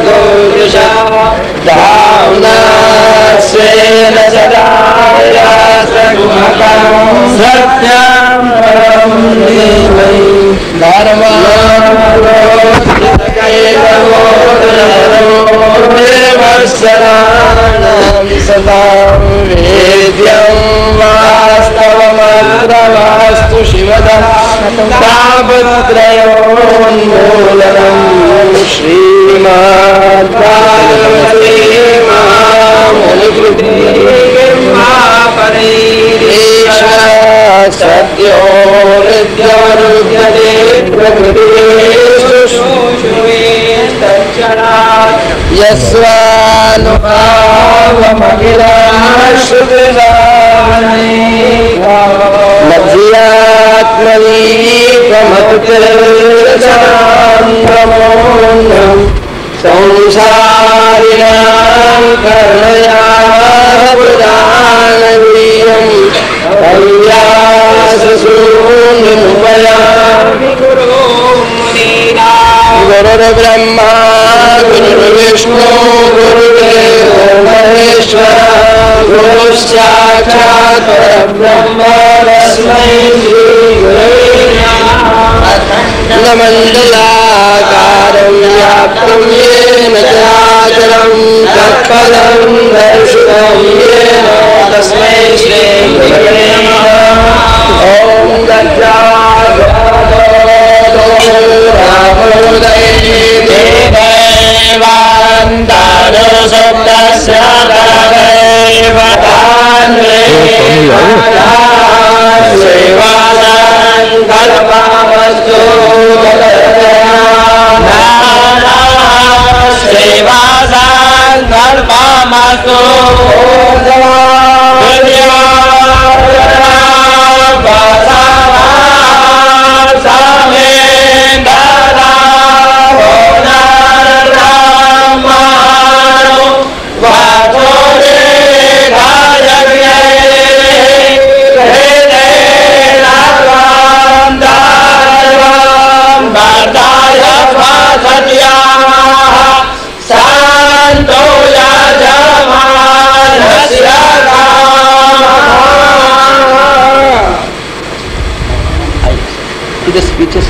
गोदृशा धाम्नास्वेन सदा सत्यं परं धीमहि धर्मवसराणां सदां वेद्यं वास्तवमद्रवास्तु शिवदं तापत्रयोन्मूलनं श्रीमद्भागवते महामुनिकृते सद्यो हृद्यवरुध्यते प्रकृतिषु यस्वानुभावमखिलाश्रुतिसारणे मध्यात्मनि प्रमत्तिर्जनान्तमोऽन्यं संसारिणां कर्णयाः प्रदानवीर्यं कल्याससूनुपयामि गुरुर्ब्रह्मा गुरुर्विष्णु गुरुर्देवो महेश्वर गुरुश्साक्षात् परब्रह्म तस्मै श्रीगुरवे नमः। अखण्डमण्डलाकारं व्याप्तं येन चराचरं तत्पदं दर्शितं येन तस्मै श्रीगुरवे नमः। ॐ गजाननो रामोदये देवैवान्तरो सुप्तस्य तदैवतान्वे सेवासङ्कल्पमस्तु सेवासङ्कल्पमस्तु speeches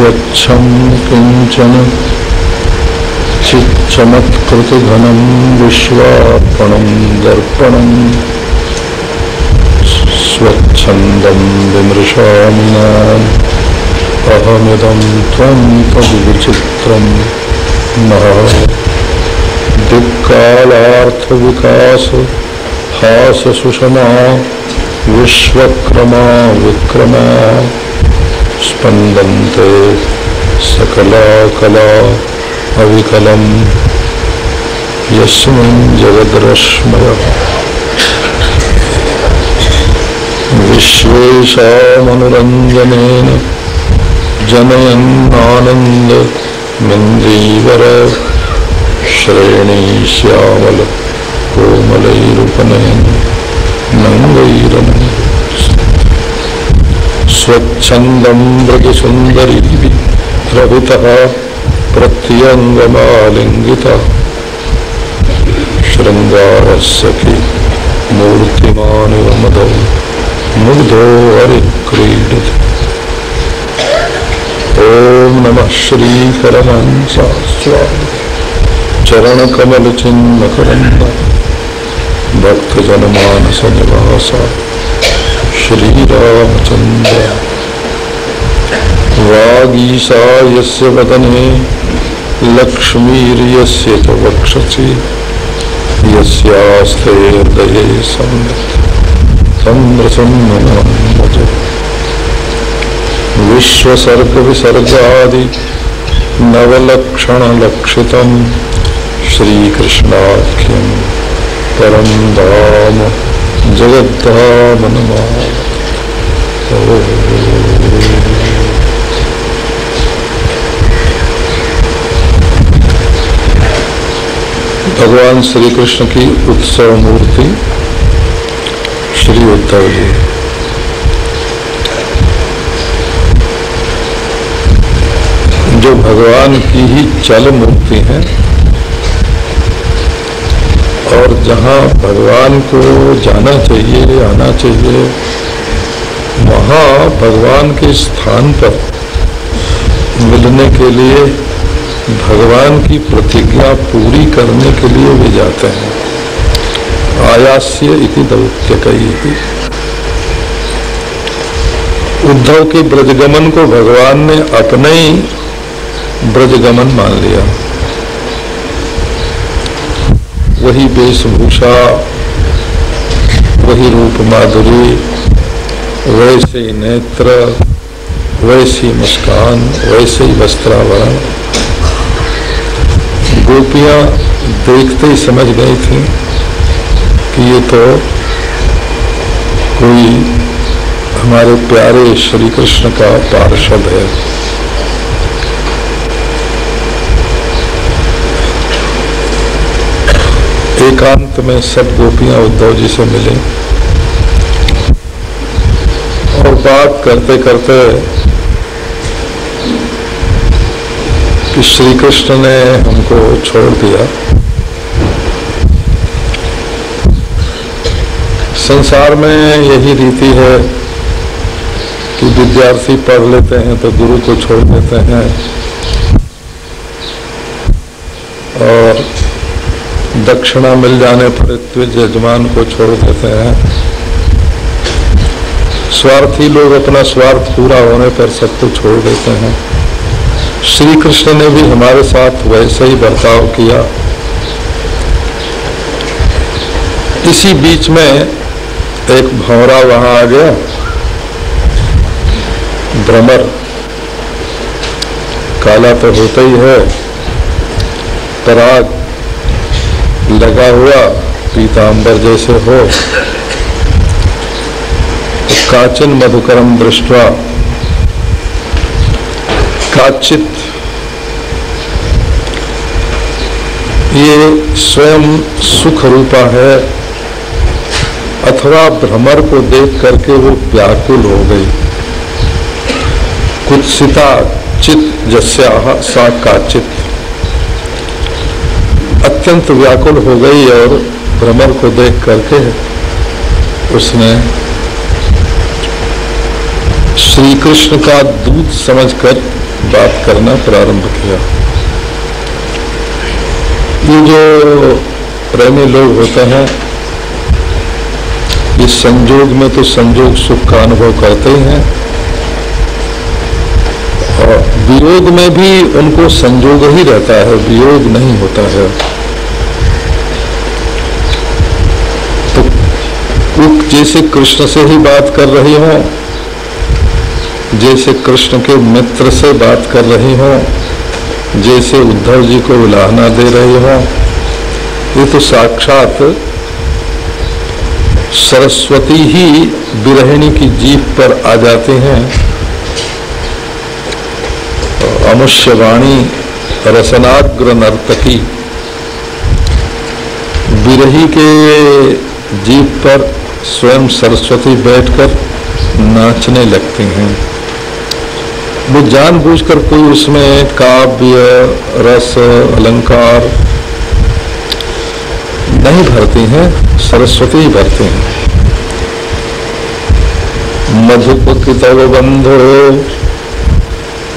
स्वच्छं किंचन चिच्चमत्कृतिघनं विश्वार्पणं दर्पणं स्वच्छन्दं विमृशामि नाम अहमिदं त्वं तद्विचित्रं महः दिक्कालार्थविकास हास सुषमा विश्वक्रमा विक्रमा स्पन्दन्ते सकला कला अविकलं यस्मिन् जगद्रश्मयः विश्वेशामनुरञ्जनेन जनयन्नानन्दमिन्द्रीवर श्रेणीश्यामल कोमलैरुपनयन् नङ्गैरनयन् स्वच्छन्दं व्रजसुन्दरी रघुतः प्रत्यङ्गमालिङ्गिता शृङ्गारसखी मूर्तिमानिव मदौ मुग्धो हरिक्रीडति। ॐ नमः श्रीपरमहंसास्वामी चरणकमलचिन्मकरन्द भक्तजनमानसनिवासा श्रीराम रामचंद्र वागीशा यस्य वदने लक्ष्मीर्यस्य च वक्षसि यस्यास्ते हृदये संवित् तं नृसिंहमनुज विश्वसर्ग विसर्गादि नवलक्षणलक्षितं श्रीकृष्णाख्यं परं धाम जगद्धाम नमामि। भगवान श्री कृष्ण की उत्सव मूर्ति श्री उद्धव जी। जो भगवान की ही चल मूर्ति है और जहाँ भगवान को जाना चाहिए, आना चाहिए, वहाँ भगवान के स्थान पर मिलने के लिए, भगवान की प्रतिज्ञा पूरी करने के लिए वे जाते हैं। आयास्य इति दौत्यकैः। उद्धव के ब्रजगमन को भगवान ने अपने ही ब्रजगमन मान लिया। वही वेशभूषा, वही रूप माधुरी, वैसे ही नेत्र, वैसी मुस्कान, वैसे ही वस्त्रावरण। गोपियां देखते ही समझ गई थी कि ये तो कोई हमारे प्यारे श्री कृष्ण का पार्षद है। एकांत में सब गोपियां उद्धव जी से मिली और बात करते करते कि श्री कृष्ण ने हमको छोड़ दिया। संसार में यही रीति है कि विद्यार्थी पढ़ लेते हैं तो गुरु को छोड़ देते हैं और दक्षिणा मिल जाने पर द्विज यजमान को छोड़ देते हैं। स्वार्थी लोग अपना स्वार्थ पूरा होने पर सबको छोड़ देते हैं। श्री कृष्ण ने भी हमारे साथ वैसे ही बर्ताव किया। इसी बीच में एक भंवरा वहां आ गया, भ्रमर। काला तो होता ही है, पराग लगा हुआ पीतांबर जैसे हो। काचिन मधुकरम दृष्ट्वा, काचित, ये स्वयं सुख रूपा है अथवा भ्रमर को देख करके वो व्याकुल हो गई। कुत्सिता चित जस्याह सा काचित, अत्यंत व्याकुल हो गई और भ्रमर को देख करके उसने श्री कृष्ण का दूत समझकर बात करना प्रारंभ किया। ये जो प्रेमी लोग होते हैं, इस संजोग में तो संजोग सुख का अनुभव करते ही हैं और वियोग में भी उनको संजोग ही रहता है, वियोग नहीं होता है। तो जैसे कृष्ण से ही बात कर रही हो, जैसे कृष्ण के मित्र से बात कर रही हो, जैसे उद्धव जी को उलाहना दे रही हो, ये तो साक्षात सरस्वती ही विरहिणी की जीभ पर आ जाते हैं। अमुष्यवाणी रसनाग्र नर्तकी, विरही के जीभ पर स्वयं सरस्वती बैठकर नाचने लगती हैं। वो जानबूझकर कोई उसमें काव्य रस अलंकार नहीं भरती हैं, सरस्वती ही भरती हैं। मधुपकितव बंधो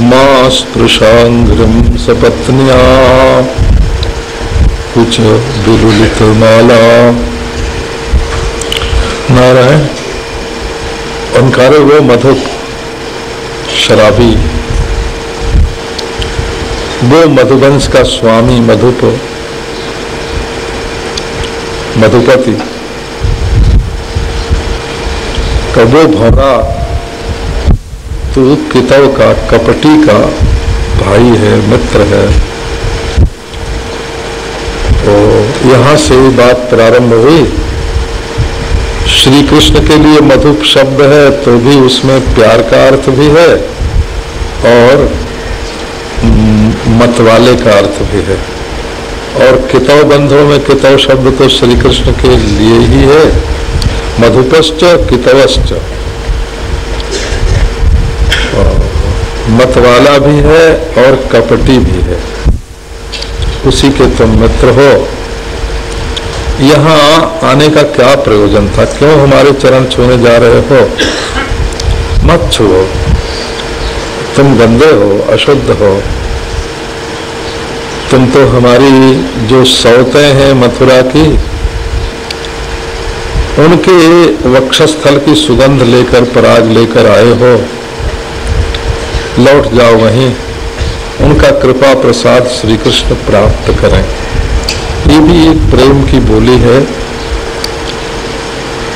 मां स्पृशांग्रम सपत्न्या कुछ विलुलित माला। नारायण अनकारे वो मधुप शराबी, वो मधुवंश का स्वामी मधुप मधुपति का वो भौरा तो कितव का कपटी का भाई है, मित्र है। तो यहां से बात प्रारंभ हुई। श्री कृष्ण के लिए मधुप शब्द है तो भी उसमें प्यार का अर्थ भी है और मतवाले का अर्थ भी है। और कितव बंधुओं में कितव शब्द तो श्री कृष्ण के लिए ही है, मधुपश्च कितवश्च, मतवाला भी है और कपटी भी है, उसी के तुम मित्र हो। यहाँ आने का क्या प्रयोजन था? क्यों हमारे चरण छूने जा रहे हो? मत छुओ, तुम गंदे हो, अशुद्ध हो। तुम तो हमारी जो सौतें हैं मथुरा की, उनके वक्षस्थल की सुगंध लेकर, पराग लेकर आए हो। लौट जाओ वहीं, उनका कृपा प्रसाद श्री कृष्ण प्राप्त करें। ये भी एक प्रेम की बोली है।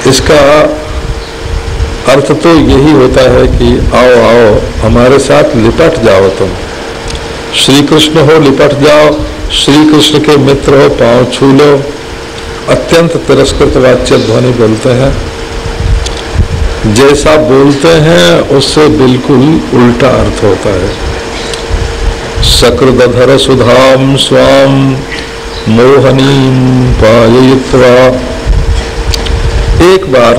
इसका अर्थ तो यही होता है कि आओ आओ हमारे साथ लिपट जाओ, तुम श्री कृष्ण हो, लिपट जाओ, श्री कृष्ण के मित्र हो, पांव छू लो। अत्यंत तिरस्कृत वाच्य ध्वनि बोलते हैं, जैसा बोलते हैं उससे बिल्कुल उल्टा अर्थ होता है। सकृदधर सुधाम स्वाम मोहनीम पाययित्वा। एक बार,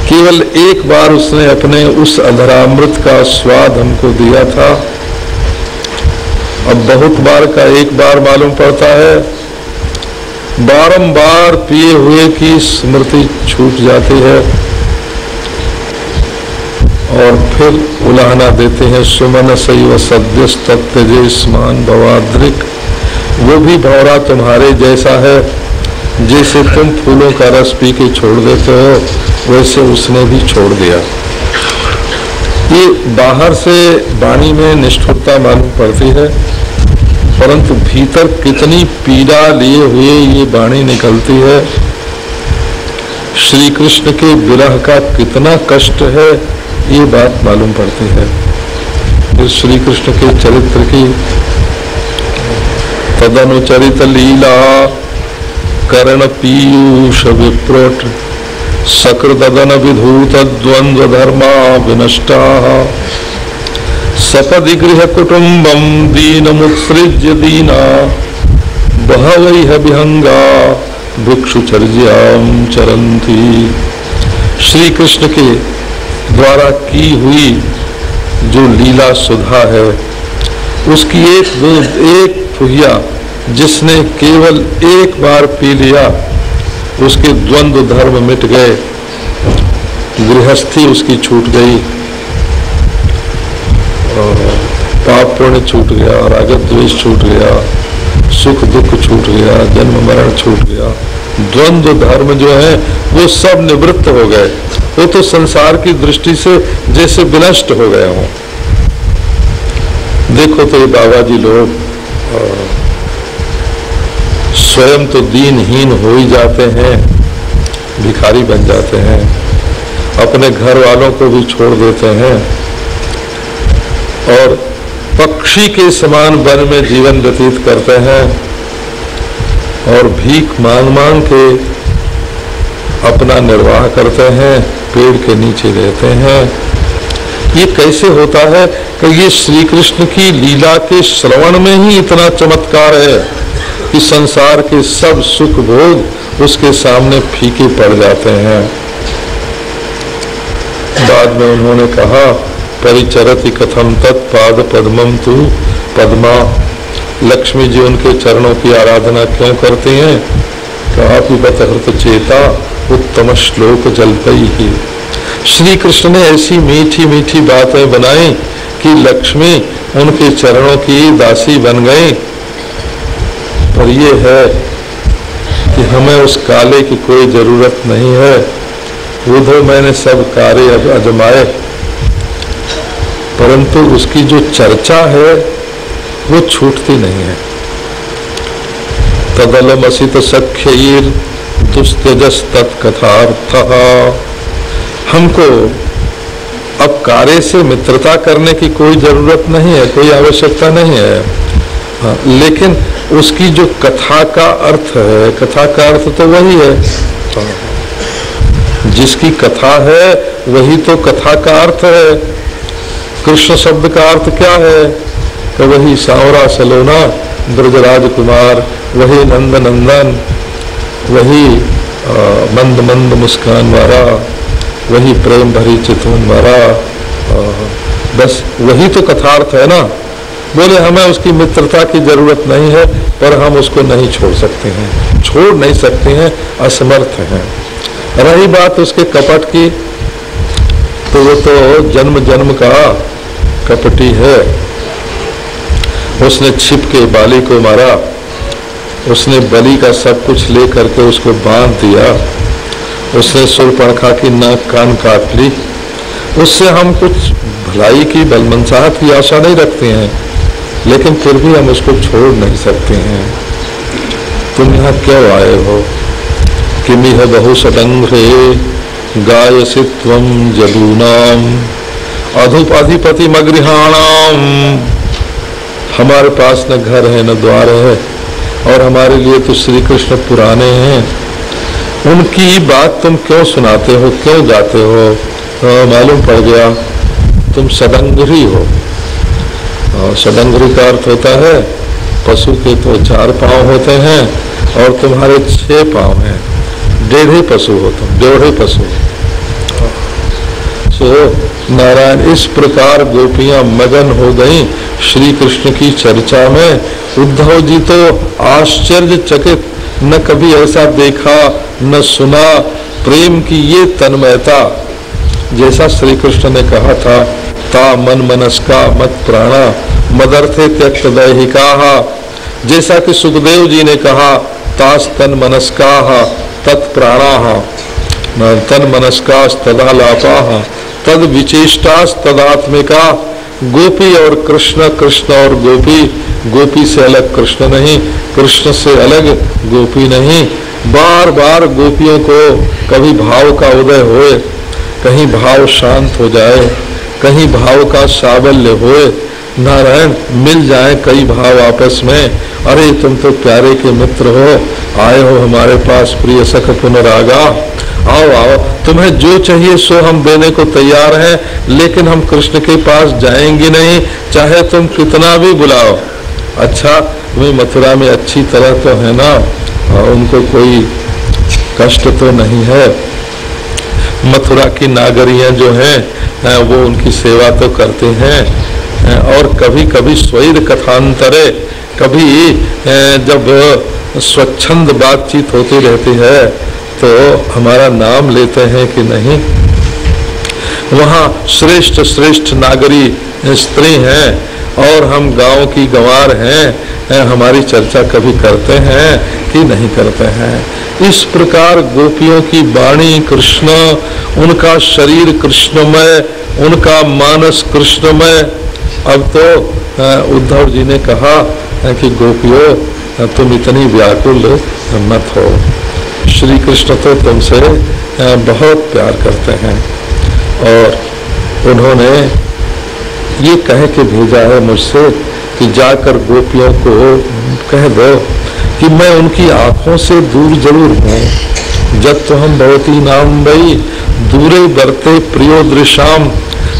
केवल एक बार उसने अपने उस अधरामृत का स्वाद हमको दिया था। अब बहुत बार का एक बार मालूम पड़ता है, बारंबार पिए हुए की स्मृति छूट जाती है और फिर उलाहना देते हैं, सुमन सैव सद्यस्तत्यजे स्मान भवाद्रिक। वो भी भौरा तुम्हारे जैसा है, जैसे तुम फूलों का रस पी के छोड़ देते हो वैसे उसने भी छोड़ दिया। ये बाहर से वाणी में निष्ठुरता मालूम पड़ती है, परंतु भीतर कितनी पीड़ा लिए हुए ये वाणी निकलती है। श्री कृष्ण के विरह का कितना कष्ट है ये बात मालूम पड़ती है। फिर श्री कृष्ण के चरित्र की तदनुचरित लीला कर्ण पीयूष विप्रोट सकृदन विधूत द्वंद्व धर्मा विनष्टा सपदि गृह कुटुंबम दीनमुत्सृज्य दीना बहवैह विहंगा भिक्षुचर्याम चरंती। श्री कृष्ण के द्वारा की हुई जो लीला सुधा है, उसकी एक फुहिया जिसने केवल एक बार पी लिया, उसके द्वंद्व धर्म मिट गए, गृहस्थी उसकी छूट गई, पाप पुण्य छूट गया, रागत द्वेष छूट गया, सुख दुख छूट गया, जन्म मरण छूट गया। द्वंद्व धर्म जो है वो सब निवृत्त हो गए। वो तो संसार की दृष्टि से जैसे विनष्ट हो गए हों। देखो तो ये बाबा जी लोग स्वयं तो दीनहीन हो ही जाते हैं, भिखारी बन जाते हैं, अपने घर वालों को भी छोड़ देते हैं और पक्षी के समान वन में जीवन व्यतीत करते हैं और भीख मांग मांग के अपना निर्वाह करते हैं, पेड़ के नीचे रहते हैं। ये कैसे होता है कि ये श्री कृष्ण की लीला के श्रवण में ही इतना चमत्कार है कि संसार के सब सुख भोग उसके सामने फीके पड़ जाते हैं। बाद में उन्होंने कहा, परिचरति कथम तत्पाद पद्मम तू पद्मा। लक्ष्मी जी उनके चरणों की आराधना क्यों करती हैं? कापि बतहृत चेता उत्तम श्लोक जल्पई ही। श्री कृष्ण ने ऐसी मीठी मीठी बातें बनाई कि लक्ष्मी उनके चरणों की दासी बन गई। पर ये है कि हमें उस काले की कोई जरूरत नहीं है। बुधो मैंने सब कार्य अजमाए, परंतु उसकी जो चर्चा है वो छूटती नहीं है। तदलमसित सख्यैर दुस्त्यजस तत्कथार्थ। हमको अब कार्य से मित्रता करने की कोई जरूरत नहीं है, कोई आवश्यकता नहीं है। हाँ, लेकिन उसकी जो कथा का अर्थ है, कथा का अर्थ तो वही है, जिसकी कथा है वही तो कथा का अर्थ है। कृष्ण शब्द का अर्थ क्या है? कि वही सांवरा सलोना ब्रजराज कुमार, वही नंद नंदन, वही मंद मंद मुस्कान वाला, वही प्रेम भरी चितवन वाला, बस वही तो कथार्थ है ना। बोले हमें उसकी मित्रता की जरूरत नहीं है, पर हम उसको नहीं छोड़ सकते हैं, छोड़ नहीं सकते हैं, असमर्थ हैं। रही बात उसके कपट की, तो वो तो जन्म जन्म का कपटी है। उसने छिप के बाली को मारा, उसने बलि का सब कुछ ले करके उसको बांध दिया, उसने शूर्पणखा की नाक कान काट ली। उससे हम कुछ भलाई की बलमनसाहत की आशा नहीं रखते हैं, लेकिन फिर भी हम उसको छोड़ नहीं सकते हैं। तुम यहाँ क्यों आए हो? किमिह बहु सडंघ्रे गायसि त्वं जदूनाम अधुपाधिपति मगृहाणाम। हमारे पास न घर है न द्वार है, और हमारे लिए तो श्री कृष्ण पुराने हैं। उनकी बात तुम क्यों सुनाते हो, क्यों गाते हो? मालूम पड़ गया तुम सडंघरी हो। सडंघरी का अर्थ होता है पशु के तो 4 पांव होते हैं और तुम्हारे 6 पांव हैं, डेढ़े पशु हो तुम, डेढ़े पशु। नारायण इस प्रकार गोपियां मगन हो गईं श्री कृष्ण की चर्चा में। उद्धव जी तो आश्चर्यचकित, न कभी ऐसा देखा न सुना प्रेम की ये तन्मयता। जैसा श्री कृष्ण ने कहा था, ता मन मनस्का मत प्राणा मदर्थे त्यक्त दैहिका। जैसा कि सुखदेव जी ने कहा, तास तन मनस्का तत्प्राणा तन मनस्कास तदालापा तद विचेष्टास तदात्मिका। गोपी और कृष्ण, कृष्ण और गोपी, गोपी से अलग कृष्ण नहीं, कृष्ण से अलग गोपी नहीं। बार बार गोपियों को कभी भाव का उदय होए, कहीं भाव शांत हो जाए, कहीं भाव का साबल्य होए। नारायण मिल जाए कई भाव आपस में। अरे तुम तो प्यारे के मित्र हो, आए हो हमारे पास प्रिय सख पुनरागा। आओ आओ, तुम्हें जो चाहिए सो हम देने को तैयार हैं, लेकिन हम कृष्ण के पास जाएंगे नहीं, चाहे तुम कितना भी बुलाओ। अच्छा वे मथुरा में अच्छी तरह तो है ना, उनको कोई कष्ट तो नहीं है। मथुरा की नागरियां जो हैं वो उनकी सेवा तो करते हैं, और कभी कभी स्वैर कथांतरे, कभी जब स्वच्छंद बातचीत होती रहती है तो हमारा नाम लेते हैं कि नहीं। वहाँ श्रेष्ठ श्रेष्ठ नागरी स्त्री हैं और हम गांव की गंवार हैं, हमारी चर्चा कभी करते हैं कि नहीं करते हैं। इस प्रकार गोपियों की वाणी कृष्ण, उनका शरीर कृष्णमय, उनका मानस कृष्णमय। अब तो उद्धव जी ने कहा कि गोपियों तुम इतनी व्याकुल मत हो, श्री कृष्ण तो तुमसे बहुत प्यार करते हैं। और उन्होंने ये कह के भेजा है मुझसे कि जाकर गोपियों को कह दो कि मैं उनकी आंखों से दूर जरूर हूँ। जब तो हम बहुत ही नाम बई दूरे बरते प्रियो दृशाम।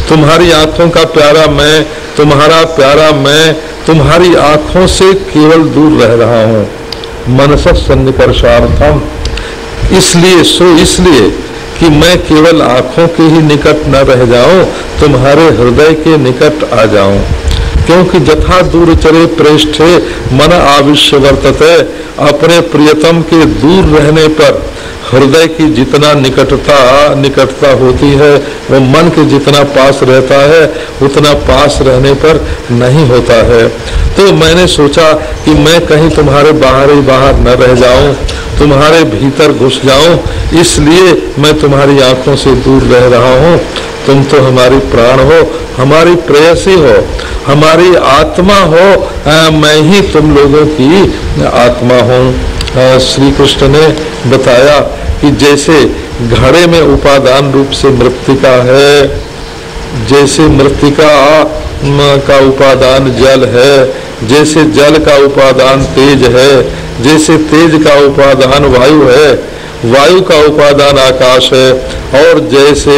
तुम्हारी आंखों का प्यारा मैं, तुम्हारा प्यारा मैं, तुम्हारी आंखों से केवल दूर रह रहा हूँ। मनस सन्निकर्षार्थम, इसलिए कि मैं केवल आंखों के ही निकट न रह जाऊं, तुम्हारे हृदय के निकट आ जाऊं। क्योंकि जथा दूर चरे प्रेष्ठे मन आविश्य वर्तते, अपने प्रियतम के दूर रहने पर हृदय की जितना निकटता होती है वो मन के जितना पास रहता है उतना पास रहने पर नहीं होता है। तो मैंने सोचा कि मैं कहीं तुम्हारे बाहर न रह जाऊं, तुम्हारे भीतर घुस जाऊं, इसलिए मैं तुम्हारी आंखों से दूर रह रहा हूं। तुम तो हमारी प्राण हो, हमारी प्रेयसी हो, हमारी आत्मा हो, मैं ही तुम लोगों की आत्मा हूँ। श्री कृष्ण ने बताया कि जैसे घड़े में उपादान रूप से मृत्तिका है, जैसे मृत्तिका का उपादान जल है, जैसे जल का उपादान तेज है, जैसे तेज का उपादान वायु है, वायु का उपादान आकाश है, और जैसे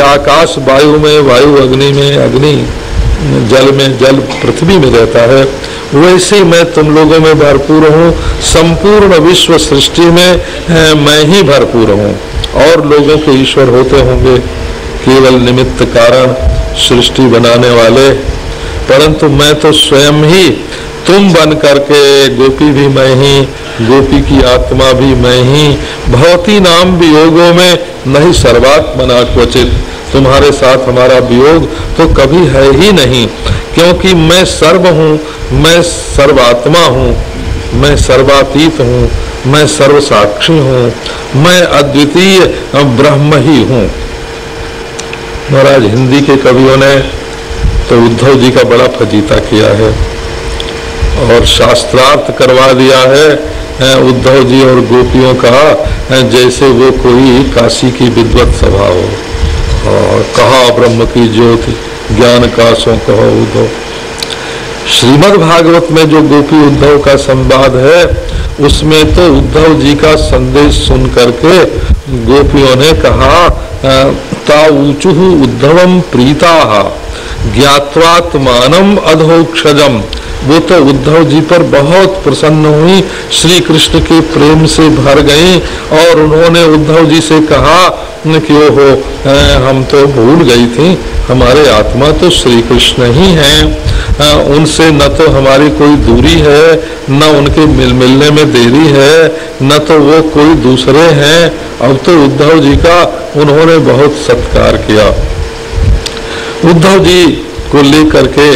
आकाश वायु में, वायु अग्नि में, अग्नि जल में, जल पृथ्वी में रहता है, वैसे मैं तुम लोगों में भरपूर हूँ। संपूर्ण विश्व सृष्टि में मैं ही भरपूर हूँ। और लोगों के ईश्वर होते होंगे, केवल निमित्त कारण सृष्टि बनाने वाले, परंतु मैं तो स्वयं ही तुम बन करके, गोपी भी मैं ही, गोपी की आत्मा भी मैं ही, भवती नाम वियोगों में नहीं सर्वात्मना क्वचित, तुम्हारे साथ हमारा वियोग तो कभी है ही नहीं, क्योंकि मैं सर्व हूँ, मैं सर्वात्मा हूँ, मैं सर्वातीत हूँ, मैं सर्व साक्षी हूँ, मैं अद्वितीय ब्रह्म ही हूँ। महाराज हिंदी के कवियों ने तो उद्धव जी का बड़ा फजीता किया है और शास्त्रार्थ करवा दिया है उद्धव जी और गोपियों का, जैसे वो कोई काशी की विद्वत सभा हो। और कहा ब्रह्म की ज्योति ज्ञान का सो कहो उद्धव। श्रीमद् भागवत में जो गोपी उद्धव का संवाद है उसमें तो उद्धव जी का संदेश सुन करके गोपियों ने कहा, ताऊचुः उद्धवम प्रीताः ज्ञात्वात्मानम अधोक्षजम। वो तो उद्धव जी पर बहुत प्रसन्न हुई, श्री कृष्ण के प्रेम से भर गई और उन्होंने उद्धव जी से कहा कि ओहो, हम तो भूल गई थी, हमारे आत्मा तो श्री कृष्ण ही हैं, उनसे न तो हमारी कोई दूरी है, न उनके मिलने में देरी है, न तो वो कोई दूसरे हैं। अब तो उद्धव जी का उन्होंने बहुत सत्कार किया। उद्धव जी को लेकर के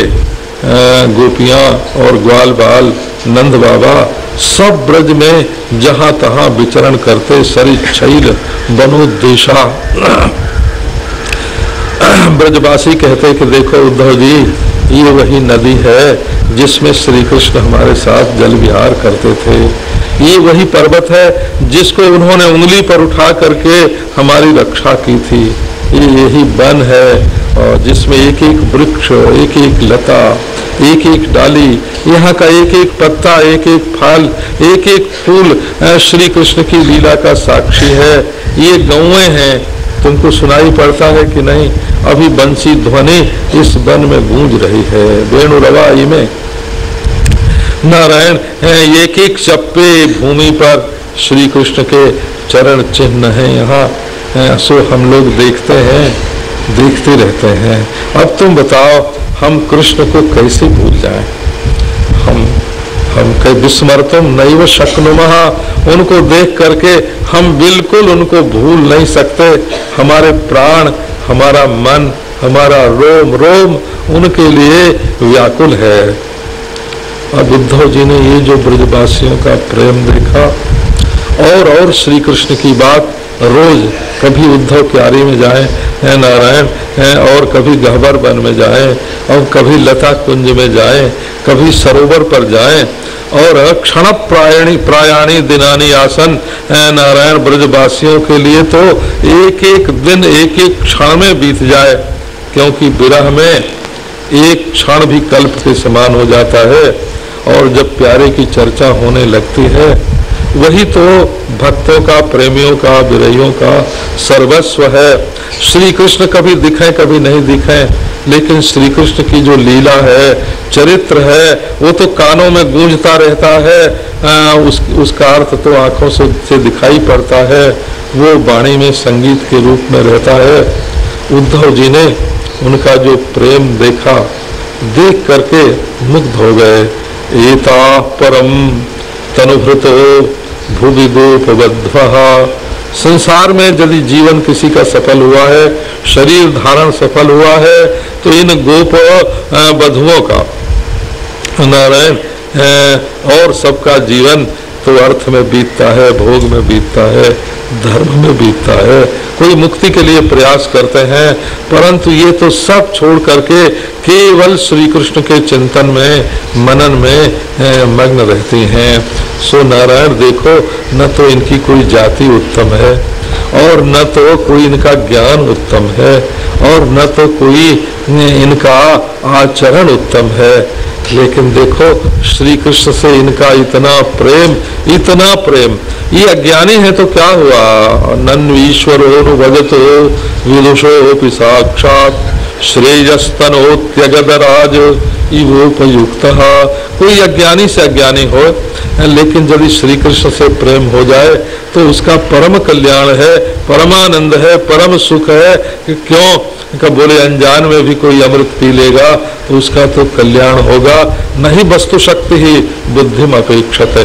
गोपियां और ग्वाल बाल नंद बाबा सब ब्रज में जहां तहां विचरण करते, सरी छैल बनोद्देशा। ब्रजवासी कहते कि देखो उद्धव जी, ये वही नदी है जिसमें श्री कृष्ण हमारे साथ जल विहार करते थे, ये वही पर्वत है जिसको उन्होंने उंगली पर उठा करके हमारी रक्षा की थी, ये यही वन है और जिसमें एक एक वृक्ष, एक एक लता, एक एक डाली, यहाँ का एक एक पत्ता, एक एक फल, एक एक फूल श्री कृष्ण की लीला का साक्षी है। ये गौएं हैं, तुमको सुनाई पड़ता है कि नहीं? अभी बंसी ध्वनि इस वन में गूंज रही है, वेणु रवाई में। नारायण एक एक चप्पे भूमि पर श्री कृष्ण के चरण चिन्ह हैं यहाँ, सो हम लोग देखते हैं, देखते रहते हैं। अब तुम बताओ हम कृष्ण को कैसे भूल जाएं? हम कई विस्मर्तुम नैव शक्नुमः, उनको देख करके हम बिल्कुल उनको भूल नहीं सकते। हमारे प्राण, हमारा मन, हमारा रोम रोम उनके लिए व्याकुल है। अब उद्धव जी ने ये जो ब्रजवासियों का प्रेम देखा और श्री कृष्ण की बात, रोज कभी उद्धव क्यारी में जाए नारायण, और कभी गहबर वन में जाए, और कभी लता कुंज में जाए, कभी सरोवर पर जाए, और क्षण प्रायाणी दिनानी आसन नारायण। ब्रजवासियों के लिए तो एक एक दिन, एक एक क्षण में बीत जाए, क्योंकि विरह में एक क्षण भी कल्प के समान हो जाता है। और जब प्यारे की चर्चा होने लगती है, वही तो भक्तों का, प्रेमियों का, विरहियों का सर्वस्व है। श्री कृष्ण कभी दिखे कभी नहीं दिखे, लेकिन श्री कृष्ण की जो लीला है, चरित्र है, वो तो कानों में गूंजता रहता है। उसका अर्थ तो आंखों से दिखाई पड़ता है, वो वाणी में संगीत के रूप में रहता है। उद्धव जी ने उनका जो प्रेम देखा, देख करके मुग्ध हो गए। एता परम तनुभृतो भुवि गोपवध्वः संसार में यदि जीवन किसी का सफल हुआ है, शरीर धारण सफल हुआ है, तो इन गोप बधुओं का नारायण और सबका जीवन तो अर्थ में बीतता है, भोग में बीतता है, धर्म में बीतता है। कोई मुक्ति के लिए प्रयास करते हैं, परंतु ये तो सब छोड़ करके केवल श्री कृष्ण के चिंतन में, मनन में मग्न रहती हैं। सो नारायण देखो, न तो इनकी कोई जाति उत्तम है, और न तो कोई इनका ज्ञान उत्तम है, और न तो कोई इनका आचरण उत्तम है, लेकिन देखो श्री कृष्ण से इनका इतना प्रेम, इतना प्रेम। ये अज्ञानी है तो क्या हुआ? नन्वीश्वरो भजतो विदुषोऽपि साक्षात् श्रेयस्तनोत्यगदराज इवोपयुक्तः। कोई अज्ञानी से अज्ञानी हो, लेकिन यदि श्री कृष्ण से प्रेम हो जाए तो उसका परम कल्याण है, परमानंद है, परम सुख है। क्यों? का बोले अनजान में भी कोई अमृत पी लेगा तो उसका तो कल्याण होगा। नहीं वस्तु शक्ति ही बुद्धिम अपेक्षते।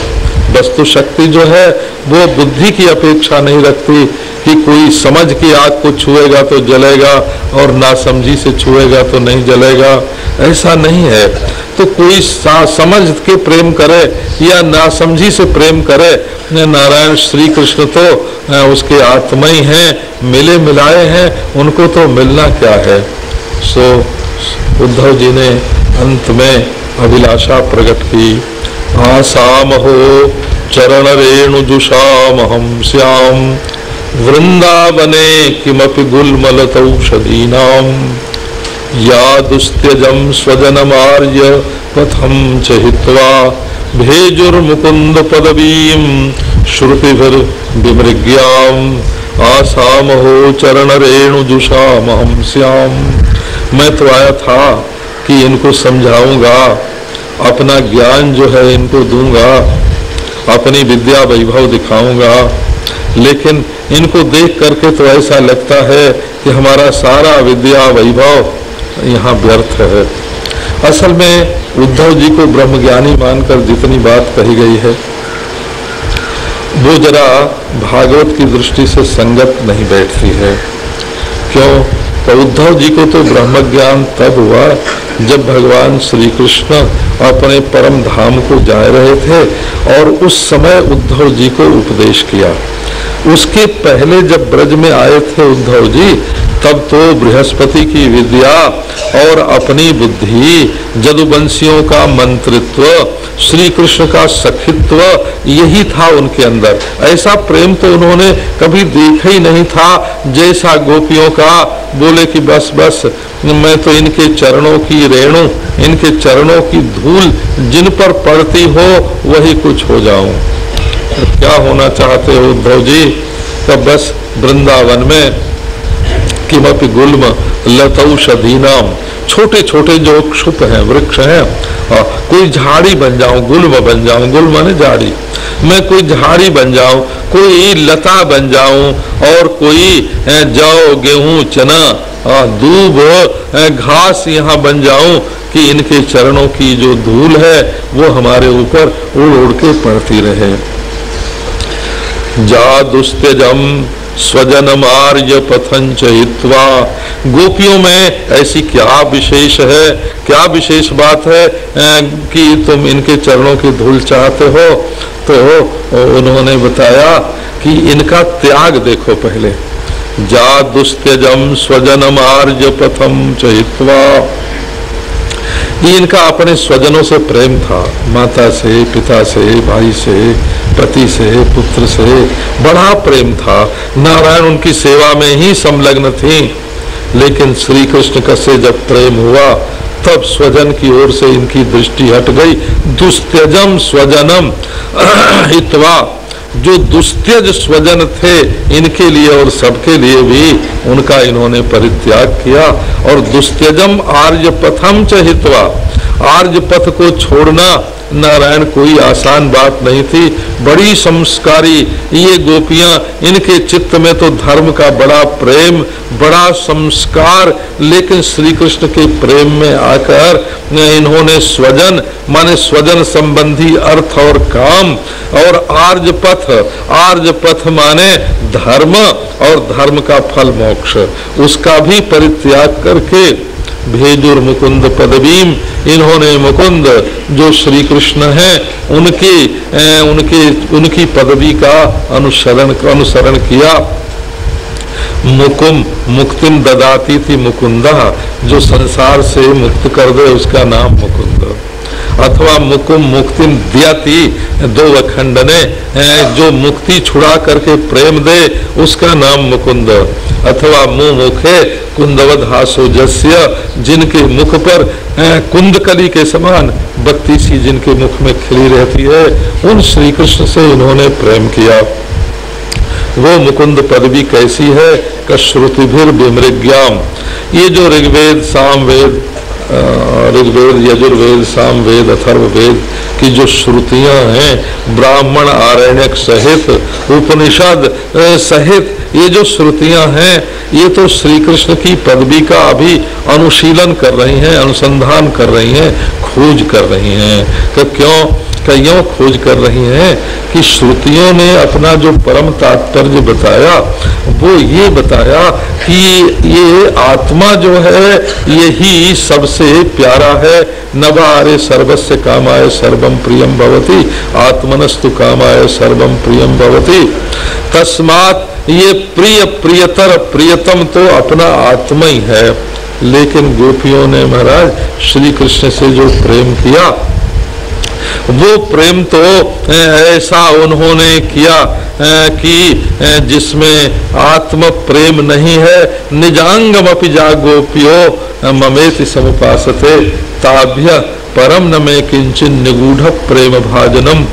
वस्तु शक्ति जो है वो बुद्धि की अपेक्षा नहीं रखती कि कोई समझ की आग को छुएगा तो जलेगा और नासमझी से छुएगा तो नहीं जलेगा, ऐसा नहीं है। तो कोई समझ के प्रेम करे या नासमझी से प्रेम करे, नारायण श्री कृष्ण तो उसके आत्मा ही हैं, मिले मिलाए हैं, उनको तो मिलना क्या है। सो उद्धव जी ने अंत में अभिलाषा प्रकट की, आसाम हो चरण रेणु जुषाम हम श्याम वृंदावने किमपि गुल्मलतौषधीनाम या दुस्त्यजम स्वजनमार्य पथम च हित्वा भेजुर्मुकुंद पदवीम श्रुतिभिर विमृग्याम आसाम हो चरण रेणु जुषाम हम श्याम। मैं तो आया था कि इनको समझाऊंगा, अपना ज्ञान जो है इनको दूंगा, अपनी विद्या वैभव दिखाऊंगा, लेकिन इनको देख करके तो ऐसा लगता है कि हमारा सारा विद्या वैभव यहाँ व्यर्थ है। असल में उद्धव जी को ब्रह्मज्ञानी मानकर जितनी बात कही गई है वो जरा भागवत की दृष्टि से संगत नहीं बैठती है। क्यों? तो उद्धव जी को तो ब्रह्म ज्ञान तब हुआ जब भगवान श्री कृष्ण अपने परम धाम को जा रहे थे और उस समय उद्धव जी को उपदेश किया। उसके पहले जब ब्रज में आए थे उद्धव जी, तब तो बृहस्पति की विद्या और अपनी बुद्धि, जदुवंशियों का मंत्रित्व, श्री कृष्ण का सखित्व, यही था उनके अंदर। ऐसा प्रेम तो उन्होंने कभी देखा ही नहीं था जैसा गोपियों का। बोले कि बस बस मैं तो इनके चरणों की रेणु, इनके चरणों की धूल जिन पर पड़ती हो वही कुछ हो जाऊं। क्या होना चाहते हो उद्धव जी? तब बस वृंदावन में किमपि गुल्म लतौषधीनाम, छोटे छोटे जो क्षुप हैं, वृक्ष हैं, कोई झाड़ी बन जाऊं, गुल्म बन जाऊं, गुल्म माने झाड़ी, मैं कोई झाड़ी बन जाऊं, कोई लता बन जाऊं, और कोई जौ गेहूं चना दूब घास यहाँ बन जाऊं कि इनके चरणों की जो धूल है वो हमारे ऊपर उड़ उड़ के पड़ती रहे। जा दुस्त्यजम स्वजनम आर्य पथंच हित्वा। गोपियों में ऐसी क्या विशेष है, क्या विशेष बात है कि तुम इनके चरणों की धूल चाहते हो? तो उन्होंने बताया कि इनका त्याग देखो पहले। जा दुस्त्यजम स्वजनम आर्य पथम च हित्वा। ये इनका अपने स्वजनों से प्रेम था, माता से, पिता से, भाई से, पति से, पुत्र से बड़ा प्रेम था। नारायण उनकी सेवा में ही संलग्न थी। लेकिन श्री कृष्ण का से जब प्रेम हुआ तब स्वजन की ओर से इनकी दृष्टि हट गई। दुस्त्यजम स्वजनम हित्वा, जो दुस्त्यज स्वजन थे इनके लिए और सबके लिए भी उनका इन्होंने परित्याग किया। और दुस्त्यजम आर्य पथम च हित्वा, आर्य पथ को छोड़ना नारायण कोई आसान बात नहीं थी। बड़ी संस्कारी ये गोपियां, इनके चित्त में तो धर्म का बड़ा प्रेम, बड़ा संस्कार, लेकिन श्री कृष्ण के प्रेम में आकर इन्होंने स्वजन माने स्वजन संबंधी अर्थ और काम और आर्य आर्य पथ माने धर्म और धर्म का फल मोक्ष, उसका भी परित्याग करके भेजुर मुकुंद पदवीम, इन्होंने मुकुंद जो श्री कृष्ण हैं उनकी पदवी का अनुसरण किया। मुकुम मुक्तिम ददाती थी मुकुंदा, जो संसार से मुक्त कर दे उसका नाम मुकुंद, अथवा मुकुम मुक्तिम दियाती दो अखंडने, जो मुक्ति छुड़ा करके प्रेम दे उसका नाम मुकुंद, अथवा मुंह मुखे कुंदवद हासो जस्य, जिनके मुख पर कुंदकली के समान बत्ती सी जिनके मुख में खिली रहती है, उन श्री कृष्ण से इन्होंने प्रेम किया। वो मुकुंद पदवी कैसी है? कश्रुतिभिर विमृग्याम, ये जो ऋग्वेद सामवेद ऋग्वेद यजुर्वेद सामवेद अथर्ववेद की जो श्रुतियां हैं, ब्राह्मण आरण्यक सहित उपनिषद सहित ये जो श्रुतियां हैं, ये तो श्री कृष्ण की पदवी का अभी अनुशीलन कर रही हैं, अनुसंधान कर रही हैं, खोज कर रही हैं। तो क्यों खोज कर रही हैं कि श्रुतियों ने अपना जो परम तात्पर्य बताया वो ये बताया कि ये आत्मा जो है यही सबसे प्यारा है। नवारे सर्वस्य कामाय सर्वम प्रियम भवति, आत्मनस्तु कामाय सर्वम प्रियम भवति। तस्मात् ये प्रिय प्रियतर प्रियतम तो अपना आत्मा ही है। लेकिन गोपियों ने महाराज श्री कृष्ण से जो प्रेम किया, वो प्रेम तो ऐसा उन्होंने किया कि जिसमें आत्म प्रेम नहीं है। निजांगम अपि जागोप्यो ममेति समुपासते ताभ्य परम न में किंचन निगूढ़ प्रेम भाजनम।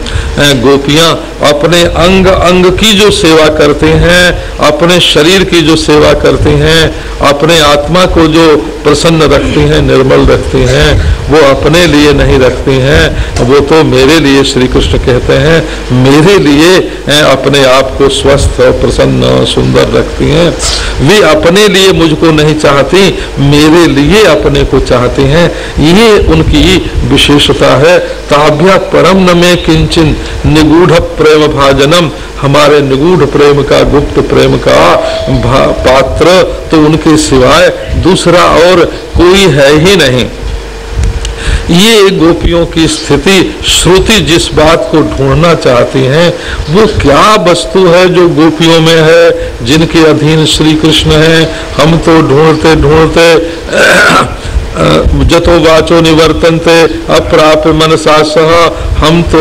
गोपियां अपने अंग अंग की जो सेवा करते हैं, अपने शरीर की जो सेवा करते हैं, अपने आत्मा को जो प्रसन्न रखती हैं, निर्मल रखती हैं, वो अपने लिए नहीं रखती हैं, वो तो मेरे लिए श्री कृष्ण कहते हैं, मेरे लिए अपने आप को स्वस्थ और प्रसन्न सुंदर रखती हैं। वे अपने लिए मुझको नहीं चाहती, मेरे लिए अपने को चाहती हैं। ये उनकी विशेषता है। ताभ्या परम न में किंचन निगूढ़ प्रेम भाजनम, हमारे निगूढ़ प्रेम का, गुप्त प्रेम का पात्र तो उनके सिवाय दूसरा और कोई है ही नहीं। ये गोपियों की स्थिति, श्रुति जिस बात को ढूंढना चाहती हैं, वो क्या वस्तु है जो गोपियों में है, जिनके अधीन श्री कृष्ण हैं। हम तो ढूंढते ढूंढते जतो वाचो निवर्तनते अप्राप्य मनसा सह, हम तो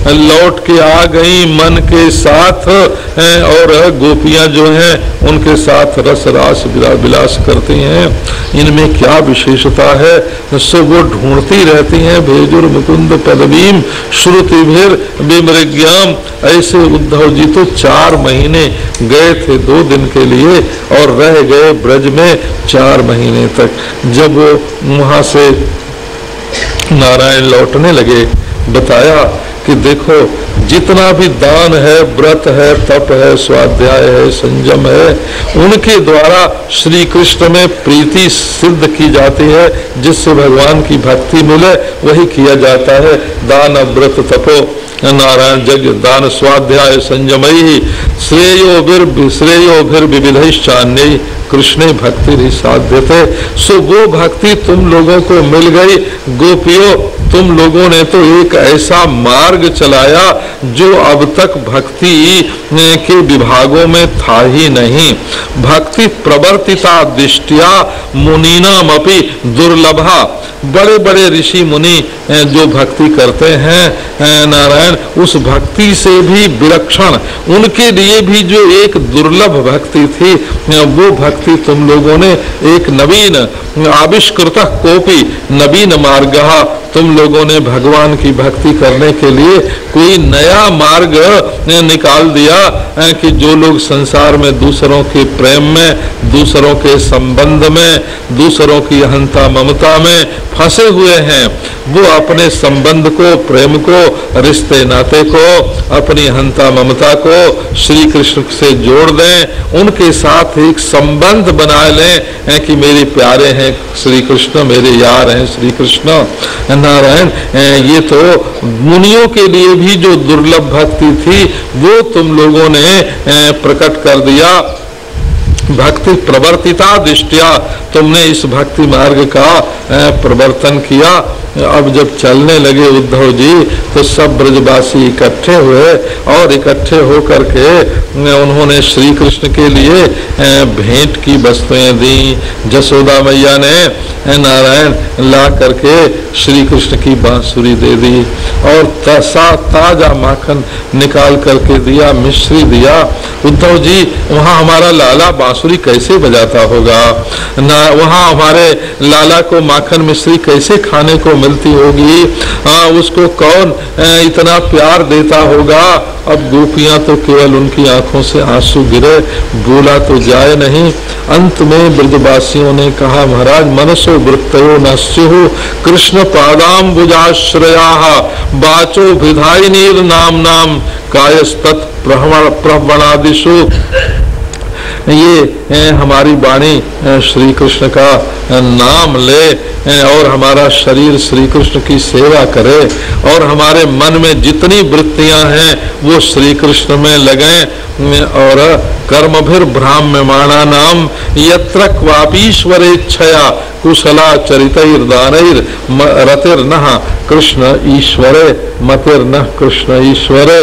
लौट के आ गई मन के साथ, और गोपियां जो हैं उनके साथ रस रास विलास करती हैं। इनमें क्या विशेषता है? सो वो ढूंढती रहती हैं। भेजुर मुकुंद पदवीम श्रुतिभिर विमृग्याम। ऐसे उद्धव जी तो 4 महीने गए थे 2 दिन के लिए और रह गए ब्रज में 4 महीने तक। जब वो वहां से नारायण लौटने लगे, बताया कि देखो जितना भी दान है, व्रत है, तप है, स्वाध्याय है, संयम है, उनके द्वारा श्री कृष्ण में प्रीति सिद्ध की जाती है, जिससे भगवान की भक्ति मिले वही किया जाता है। दान व्रत तपो नारायण यज्ञ दान स्वाध्याय संयमयी श्रेयो भीर विविधैश्चान्यैः कृष्णे भक्ति ही साध्य थे। सो वो भक्ति तुम लोगों को मिल गई। गोपियों, तुम लोगों ने तो एक ऐसा मार्ग चलाया जो अब तक भक्ति के विभागों में था ही नहीं। भक्ति प्रवर्तिता दृष्टिया मुनीनामपि दुर्लभा। बड़े बड़े ऋषि मुनि जो भक्ति करते हैं नारायण, उस भक्ति से भी विलक्षण, उनके लिए भी जो एक दुर्लभ भक्ति थी, वो भक्ति तुम लोगों ने एक नवीन आविष्कृत कोपी नवीन मार्ग, तुम लोगों ने भगवान की भक्ति करने के लिए कोई नया मार्ग निकाल दिया कि जो लोग संसार में दूसरों के प्रेम में, दूसरों के संबंध में, दूसरों की अहंता ममता में फंसे हुए हैं, वो अपने संबंध को, प्रेम को, रिश्ते नाते को, अपनी अहंता ममता को श्री कृष्ण से जोड़ दें, उनके साथ एक संबंध बना लें कि मेरे प्यारे हैं श्री कृष्ण, मेरे यार हैं श्री कृष्ण। नारायण ये तो मुनियों के लिए भी जो दुर्लभ भक्ति थी वो तुम लोगों ने प्रकट कर दिया। भक्ति प्रवर्तिता दृष्टिया तुमने इस भक्ति मार्ग का प्रवर्तन किया। अब जब चलने लगे उद्धव जी तो सब ब्रजवासी इकट्ठे हुए और इकट्ठे होकर के उन्होंने श्री कृष्ण के लिए भेंट की वस्तुएं दी। जसोदा मैया ने नारायण ला करके श्री कृष्ण की बांसुरी दे दी और ताजा माखन निकाल करके दिया, मिश्री दिया। उद्धव जी वहाँ हमारा लाला बांसुरी कैसे बजाता होगा, ना वहाँ हमारे लाला को माखन मिश्री कैसे खाने को मिलती होगी, उसको कौन इतना प्यार देता होगा। अब गोपियां तो केवल उनकी आंखों से आंसू गिरे, बोला तो जाए नहीं। अंत में ब्रजवासियों ने कहा महाराज मनसो वृत्तयो न स्युः कृष्ण पादाम्बुजाश्रयाः वाचो विधायिनीर नाम नाम कायस्तत् प्रवणादिषु। ये हमारी वाणी श्री कृष्ण का नाम ले और हमारा शरीर श्री कृष्ण की सेवा करे और हमारे मन में जितनी वृत्तियां हैं वो श्री कृष्ण में लगें और कर्मभिर ब्राह्मणाना नाम यत्र क्वापीश्वरेच्छया कुशला चरितैर्दानैर रतिर्नः कृष्ण ईश्वरे मतिर्नः कृष्ण ईश्वरे।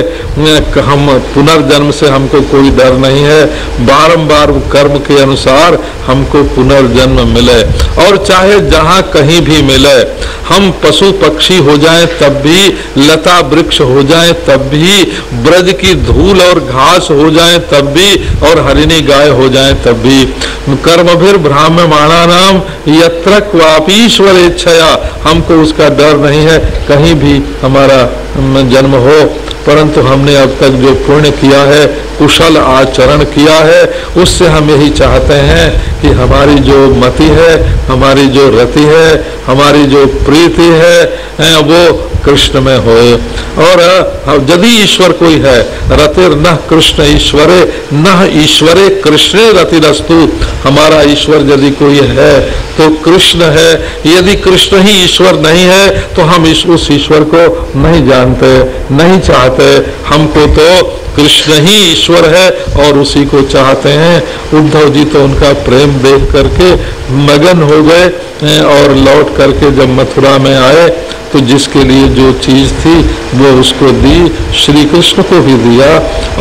हम पुनर्जन्म से हमको कोई डर नहीं है, बारंबार कर्म के अनुसार हमको पुनर्जन्म मिले और चाहे जहाँ कहीं भी मिले, हम पशु पक्षी हो जाएं तब भी, लता वृक्ष हो जाएं तब भी, ब्रज की धूल और घास हो जाएं तब भी और हरिणी गाय हो जाएं तब भी। कर्मभिर ब्राह्मणाना नाम यत्र क्वापीश्वरेच्छया, हमको उसका डर नहीं है कहीं भी हमारा जन्म हो, परंतु हमने अब तक जो पुण्य किया है, कुशल आचरण किया है, उससे हम यही चाहते हैं कि हमारी जो मति है, हमारी जो रति है, हमारी जो प्रीति है वो कृष्ण में हो। और यदि ईश्वर कोई है, रतिर न कृष्ण ईश्वरे न ईश्वरे कृष्णे रतिरस्तु, हमारा ईश्वर यदि कोई है तो कृष्ण है, यदि कृष्ण ही ईश्वर नहीं है तो हम उस ईश्वर को नहीं जानते, नहीं चाहते। हमको तो कृष्ण ही ईश्वर है और उसी को चाहते हैं। उद्धव जी तो उनका प्रेम देख करके मगन हो गए और लौट करके जब मथुरा में आए तो जिसके लिए जो चीज थी वो उसको दी, श्री कृष्ण को भी दिया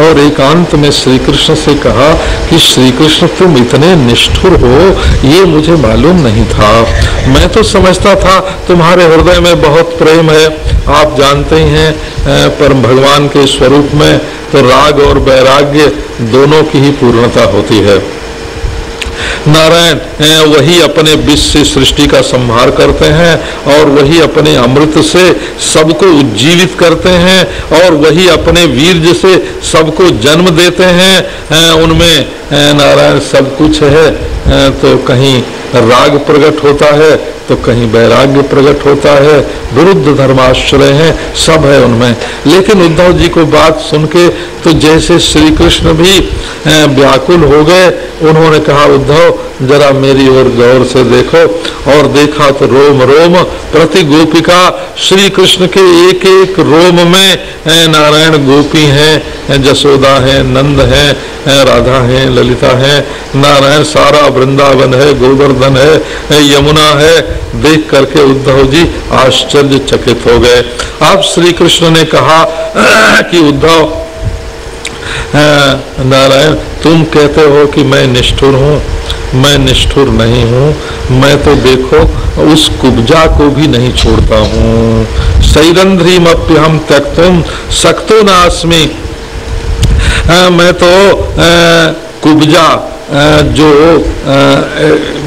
और एकांत में श्री कृष्ण से कहा कि श्री कृष्ण तुम इतने निष्ठुर हो, ये मुझे मालूम नहीं था। मैं तो समझता था तुम्हारे हृदय में बहुत प्रेम है। आप जानते ही हैं परम भगवान के स्वरूप में तो राग और वैराग्य दोनों की ही पूर्णता होती है। नारायण वही अपने विष से सृष्टि का संहार करते हैं और वही अपने अमृत से सबको उज्जीवित करते हैं और वही अपने वीर्य से सबको जन्म देते हैं। उनमें नारायण सब कुछ है, तो कहीं राग प्रकट होता है तो कहीं वैराग्य प्रकट होता है, विरुद्ध धर्माश्रय है, सब है उनमें। लेकिन उद्धव जी को बात सुन के तो जैसे श्री कृष्ण भी व्याकुल हो गए। उन्होंने कहा उद्धव जरा मेरी ओर गौर से देखो, और देखा तो रोम रोम प्रति गोपिका, श्री कृष्ण के एक एक रोम में नारायण गोपी हैं, जसोदा है, नंद है, राधा है, ललिता है, नारायण सारा वृंदावन है, गोवर्धन है, यमुना है। देख करके उद्धव जी आश्चर्यचकित हो गए। अब श्री कृष्ण ने कहा कि उद्धव नारायण तुम कहते हो कि मैं निष्ठुर हूँ, मैं निष्ठुर नहीं हूँ। मैं तो देखो उस कुब्जा को भी नहीं छोड़ता हूँ। सैरंध्रीमप्यहम त्यक्तुम सक्तो नास्मि। मैं तो कुब्जा जो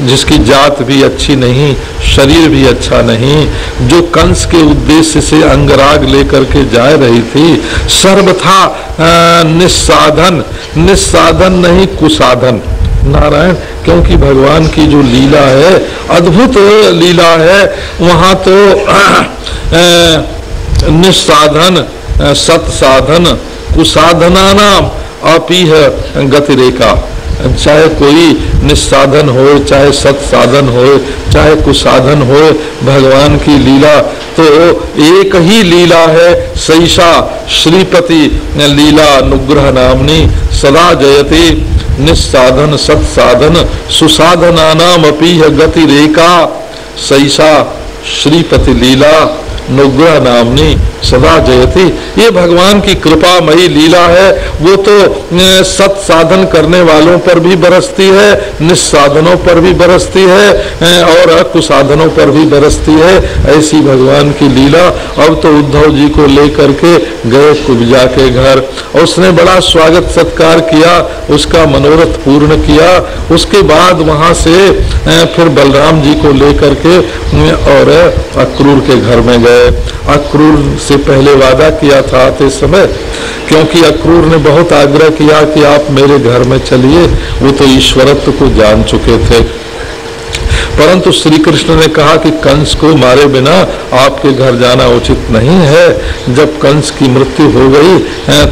जिसकी जात भी अच्छी नहीं, शरीर भी अच्छा नहीं, जो कंस के उद्देश्य से अंगराग लेकर के जा रही थी, सर्वथा निस्साधन, निस्साधन नहीं कुसाधन। नारायण क्योंकि भगवान की जो लीला है अद्भुत लीला है, वहाँ तो निस्साधन सत्साधन कुसाधना नाम अपीह गतिरेका। चाहे कोई निस्साधन हो, चाहे सत्साधन हो, चाहे कुसाधन हो, भगवान की लीला तो एक ही लीला है। सैषा श्रीपति लीला अनुग्रह नामनी सदा जयति निस्साधन सत्साधन सुसाधनानाम अपि गति रेखा। सैषा श्रीपति लीला अनुग्रह नामनी सदा जयति, ये भगवान की कृपामयी लीला है। वो तो सत साधन करने वालों पर भी बरसती है, निस्साधनों पर भी बरसती है और कुसाधनों पर भी बरसती है। ऐसी भगवान की लीला। अब तो उद्धव जी को लेकर के गए कुब्जा के घर, उसने बड़ा स्वागत सत्कार किया, उसका मनोरथ पूर्ण किया। उसके बाद वहां से फिर बलराम जी को लेकर के और अक्रूर के घर में गए। अक्रूर से पहले वादा किया था आते समय, क्योंकि अक्रूर ने बहुत आग्रह किया कि आप मेरे घर में चलिए, वो तो ईश्वरत्व को जान चुके थे। परंतु श्री कृष्ण ने कहा कि कंस को मारे बिना आपके घर जाना उचित नहीं है। जब कंस की मृत्यु हो गई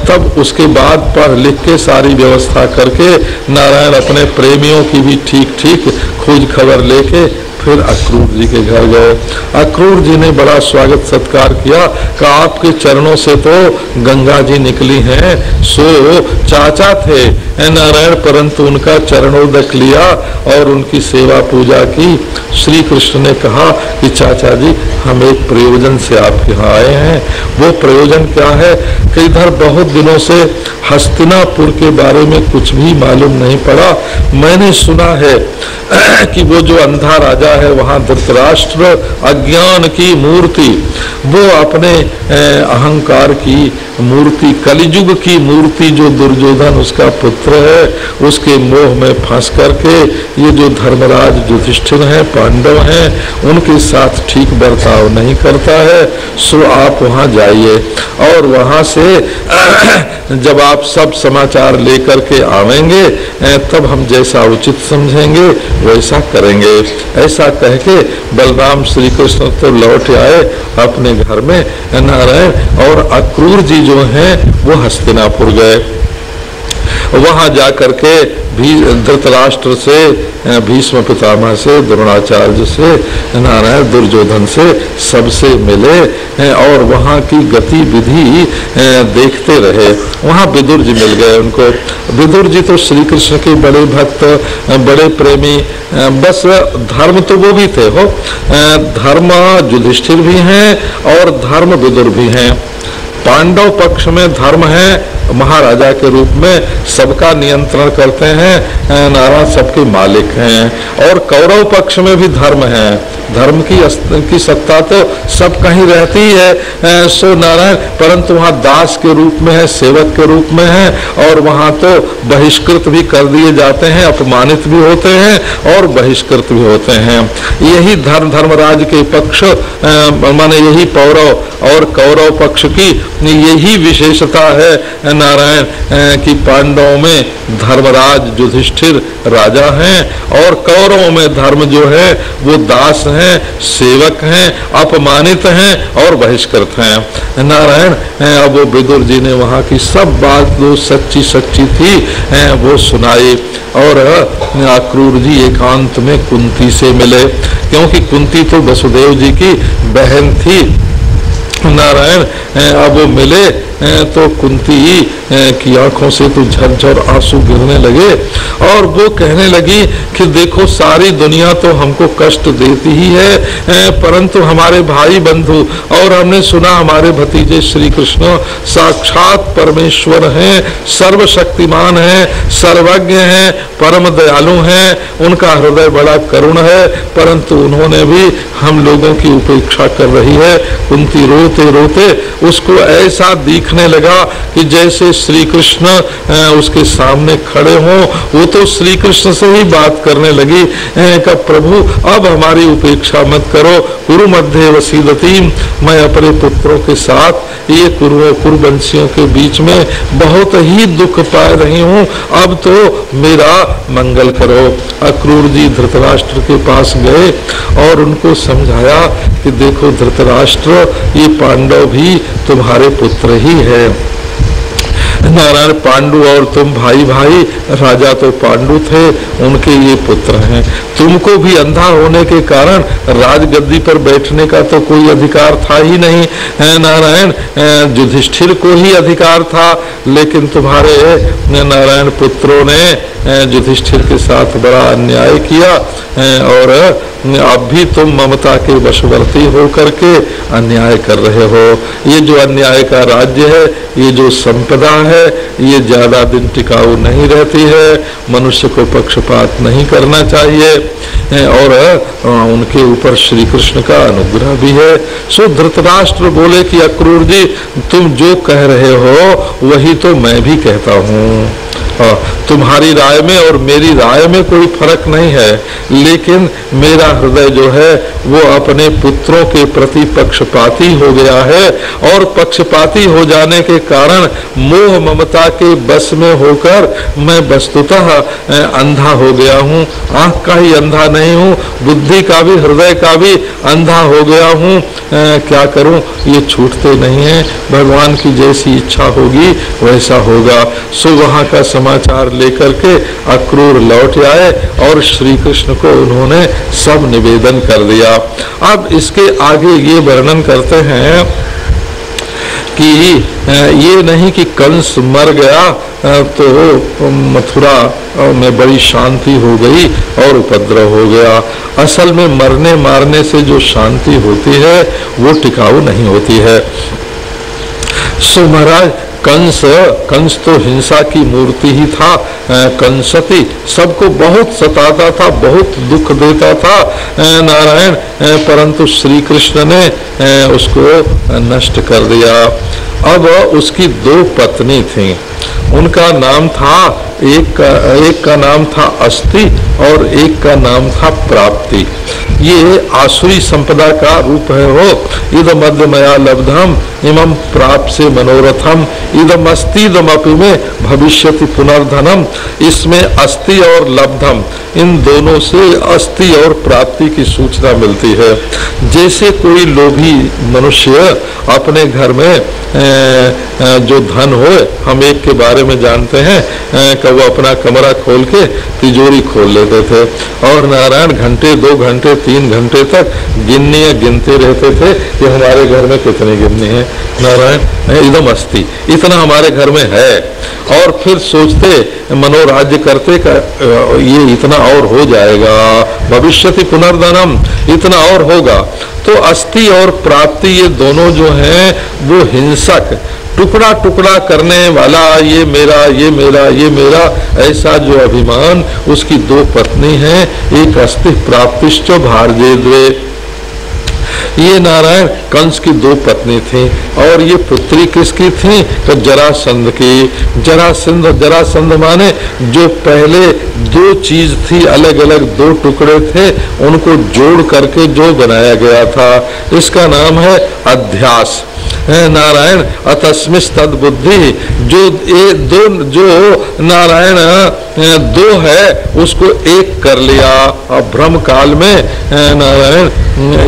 तब उसके बाद पढ़ लिख के सारी व्यवस्था करके नारायण अपने प्रेमियों की भी ठीक ठीक खोज खबर लेके फिर अक्रूर जी के घर गए। अक्रूर जी ने बड़ा स्वागत सत्कार किया कि आपके चरणों से तो गंगा जी निकली हैं, सो चाचा थे नारायण, परंतु उनका चरणोदक लिया और उनकी सेवा पूजा की। श्री कृष्ण ने कहा कि चाचा जी हम एक प्रयोजन से आपके यहाँ आए हैं। वो प्रयोजन क्या है कि इधर बहुत दिनों से हस्तिनापुर के बारे में कुछ भी मालूम नहीं पड़ा। मैंने सुना है कि वो जो अंधा राजा है वहाँ धृतराष्ट्र अज्ञान की मूर्ति, वो अपने अहंकार की मूर्ति, कलिजुग की मूर्ति, जो दुर्योधन उसका पुत्र है, उसके मोह में फंस करके ये जो धर्मराज युधिष्ठिर हैं, पांडव हैं, उनके साथ ठीक बर्ताव नहीं करता है। सो आप वहाँ जाइए और वहाँ से जब आप सब समाचार लेकर के आवेंगे तब हम जैसा उचित समझेंगे वैसा करेंगे। ऐसा कह के बलराम श्री कृष्ण तो लौट आए अपने घर में नारायण, और अक्रूर जी जो हैं वो हस्तिनापुर गए। वहां जाकर के भी धृतराष्ट्र से, भीष्म पितामह से, द्रोणाचार्य से, नारायण दुर्योधन से, सबसे मिले और वहां की गतिविधि देखते रहे। वहां विदुर जी मिल गए उनको। विदुर जी तो श्री कृष्ण के बड़े भक्त, बड़े प्रेमी, बस धर्म तो वो भी थे हो, धर्म युधिष्ठिर भी हैं और धर्म विदुर भी हैं। पांडव पक्ष में धर्म है, महाराजा के रूप में सबका नियंत्रण करते हैं, नारायण सबके मालिक हैं। और कौरव पक्ष में भी धर्म है, धर्म की सत्ता तो सब कहीं रहती है सो नारायण, परंतु वहाँ दास के रूप में है, सेवक के रूप में है, और वहाँ तो बहिष्कृत भी कर दिए जाते हैं, अपमानित भी होते हैं और बहिष्कृत भी होते हैं। यही धर्मराज के पक्ष माने यही पौरव और कौरव पक्ष की यही विशेषता है नारायण कि पांडवों में धर्मराज युधिष्ठिर राजा हैं और कौरवों में धर्म जो है वो दास हैं, सेवक हैं, अपमानित हैं और बहिष्कृत हैं नारायण। अब वो विदुर जी ने वहाँ की सब बात जो सच्ची सच्ची थी वो सुनाई। और अक्रूर जी एकांत में कुंती से मिले, क्योंकि कुंती तो वसुदेव जी की बहन थी नारायण। अब वो मिले तो कुंती की आंखों से तो झरझर आंसू गिरने लगे और वो कहने लगी कि देखो सारी दुनिया तो हमको कष्ट देती ही है, परंतु हमारे भाई बंधु और हमने सुना हमारे भतीजे श्री कृष्ण साक्षात परमेश्वर हैं, सर्वशक्तिमान हैं, सर्वज्ञ हैं, परम दयालु हैं, उनका हृदय बड़ा करुण है, परंतु उन्होंने भी हम लोगों की उपेक्षा कर रही है। कुंती रोते रोते उसको ऐसा दिखने लगा कि जैसे श्री कृष्ण उसके सामने खड़े हों। वो तो श्री कृष्ण से ही बात करने लगी कि प्रभु अब हमारी उपेक्षा मत करो, कुरु मध्य वसीदती, मैं अपने पुत्रों के साथ ये कुरुवंशियों के बीच में बहुत ही दुख पा रही हूँ, अब तो मेरा मंगल करो। अक्रूर जी धृतराष्ट्र के पास गए और उनको समझाया कि देखो धृतराष्ट्र, ये पांडव भी तुम्हारे पुत्र ही है, नारायण पांडु और तुम भाई भाई, राजा तो पांडु थे, उनके ये पुत्र हैं। तुमको भी अंधा होने के कारण राजगद्दी पर बैठने का तो कोई अधिकार था ही नहीं है नारायण, युधिष्ठिर को ही अधिकार था, लेकिन तुम्हारे नारायण पुत्रों ने युधिष्ठिर के साथ बड़ा अन्याय किया और अब भी तुम ममता के वशवर्ती होकर के अन्याय कर रहे हो। ये जो अन्याय का राज्य है, ये जो संपदा है, ये ज्यादा दिन टिकाऊ नहीं रहती है। मनुष्य को पक्षपात नहीं करना चाहिए और उनके ऊपर श्री कृष्ण का अनुग्रह भी है। सो धृतराष्ट्र बोले कि अक्रूर जी, तुम जो कह रहे हो वही तो मैं भी कहता हूँ। तुम्हारी राय में और मेरी राय में कोई फर्क नहीं है, लेकिन मेरा हृदय जो है वो अपने पुत्रों के प्रति पक्षपाती हो गया है और पक्षपाती हो जाने के कारण मोह ममता के बस में होकर मैं वस्तुतः अंधा हो गया हूँ। आंख का ही अंधा नहीं हूँ, बुद्धि का भी हृदय का भी अंधा हो गया हूँ। क्या करूँ, ये छूटते नहीं है। भगवान की जैसी इच्छा होगी वैसा होगा। सो वहाँ का समाचार लेकर के अक्रूर लौट आए और श्री कृष्ण को उन्होंने सब निवेदन कर दिया। अब इसके आगे ये वर्णन करते हैं कि ये नहीं कि कंस मर गया तो मथुरा में बड़ी शांति हो गई और उपद्रव हो गया। असल में मरने मारने से जो शांति होती है वो टिकाऊ नहीं होती है। सो महाराज कंस तो हिंसा की मूर्ति ही था। कंसती सबको बहुत सताता था, बहुत दुख देता था नारायण, परंतु श्री कृष्ण ने उसको नष्ट कर दिया। अब उसकी दो पत्नी थी, उनका नाम था, एक का नाम था अस्ति और एक का नाम था प्राप्ति। ये आसुरी संपदा का रूप है। हो इद मध्य मया लब्धम इमं प्राप्त से मनोरथम इदम अस्तिदमपि में भविष्यति पुनर्धनम। इसमें अस्ति और लब्धम, इन दोनों से अस्ति और प्राप्ति की सूचना मिलती है। जैसे कोई लोभी मनुष्य अपने घर में जो धन हो, हम एक के बारे में जानते हैं कि वो अपना कमरा खोल के तिजोरी खोल लेते थे और नारायण घंटे 2 घंटे 3 घंटे तक गिनते रहते थे कि हमारे घर में कितने गिनने हैं। नारायण एकदम अस्ति, इतना हमारे घर में है, और फिर सोचते मनोराज्य करते का ये इतना और हो जाएगा, भविष्यति पुनर्धनम, इतना और होगा। तो अस्ति और प्राप्ति ये दोनों जो हैं वो हिंसक, टुकड़ा टुकड़ा करने वाला, ये मेरा ये मेरा ये मेरा, ऐसा जो अभिमान, उसकी दो पत्नी हैं, एक अस्ति प्राप्तिश्च भारजे द्वे। ये नारायण कंस की दो पत्नी थी और ये पुत्री किसकी थी? तो जरासंध की। जरासंध माने जो पहले दो चीज थी, अलग अलग दो टुकड़े थे, उनको जोड़ करके जो बनाया गया था, इसका नाम है अध्यास। नारायण अतस्मिस तद बुद्धि, जो नारायण दो है उसको एक कर लिया। अब ब्रह्म काल में नारायण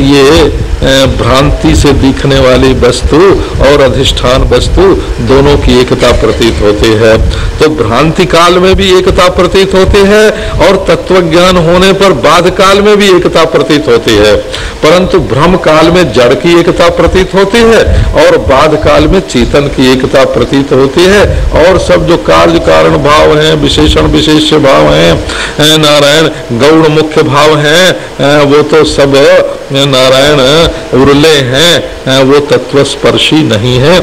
ये भ्रांति से दिखने वाली वस्तु और अधिष्ठान वस्तु दोनों की एकता प्रतीत होती है। तो भ्रांति काल में भी एकता प्रतीत होती है और तत्व ज्ञान होने पर बाद काल में भी एकता प्रतीत होती है, परंतु ब्रह्म काल में जड़ की एकता प्रतीत होती है और बाद काल में चेतन की एकता प्रतीत होती है। और सब जो कार्य कारण भाव हैं, विशेषण विशेष्य भाव हैं, नारायण गौण मुख्य भाव हैं, वो तो सब नारायण उर्ले हैं, वो तत्वस्पर्शी नहीं है।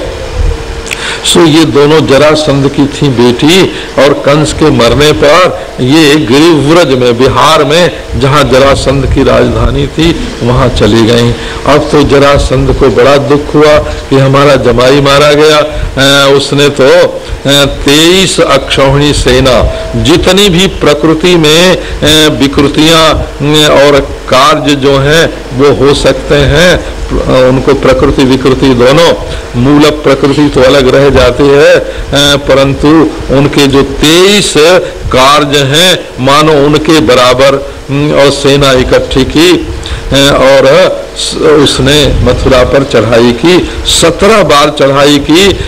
सो ये दोनों जरासंध की थी बेटी और कंस के मरने पर ये गिरिव्रज में, बिहार में, जहाँ जरासंध की राजधानी थी, वहाँ चली गईं। अब तो जरासंध को बड़ा दुख हुआ कि हमारा जमाई मारा गया। उसने तो 23 अक्षौहिणी सेना, जितनी भी प्रकृति में विकृतियां और कार्य जो हैं वो हो सकते हैं, उनको प्रकृति विकृति दोनों, मूल प्रकृति तो अलग रह जाती है, परंतु उनके जो 23 कार्य हैं मानो उनके बराबर, और सेना इकट्ठी की और उसने मथुरा पर चढ़ाई की, 17 बार चढ़ाई की।